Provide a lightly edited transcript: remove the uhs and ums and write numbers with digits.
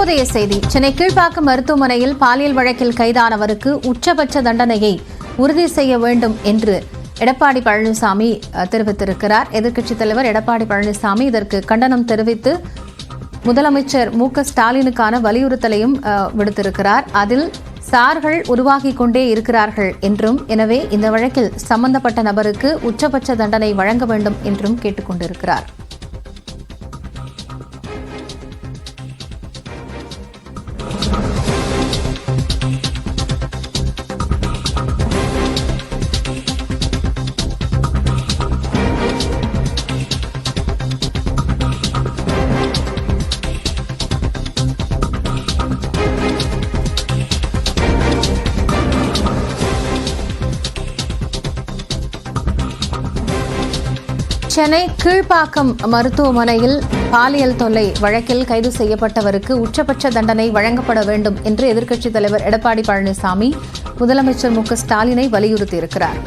தற்போதைய செய்தி. சென்னை கீழ்ப்பாக்கம் மருத்துவமனையில் பாலியல் வழக்கில் கைதானவருக்கு உச்சபட்ச தண்டனையை உறுதி செய்ய வேண்டும் என்று எடப்பாடி பழனிசாமி தெரிவித்திருக்கிறார். எதிர்க்கட்சித் தலைவர் எடப்பாடி பழனிசாமி இதற்கு கண்டனம் தெரிவித்து முதலமைச்சர் மு.க.ஸ்டாலினுக்கான வலியுறுத்தலையும் விடுத்திருக்கிறார். அதில் சார்கள் உருவாகிக் கொண்டே இருக்கிறார்கள் என்றும், எனவே இந்த வழக்கில் சம்பந்தப்பட்ட நபருக்கு உச்சபட்ச தண்டனை வழங்க வேண்டும் என்றும் கேட்டுக் கொண்டிருக்கிறார். சென்னை கீழ்ப்பாக்கம் மருத்துவமனையில் பாலியல் தொல்லை வழக்கில் கைது செய்யப்பட்டவருக்கு உச்சபட்ச தண்டனை வழங்கப்பட வேண்டும் என்று எதிர்க்கட்சித் தலைவர் எடப்பாடி பழனிசாமி முதலமைச்சர் மு.க.ஸ்டாலினை வலியுறுத்தியிருக்கிறார்.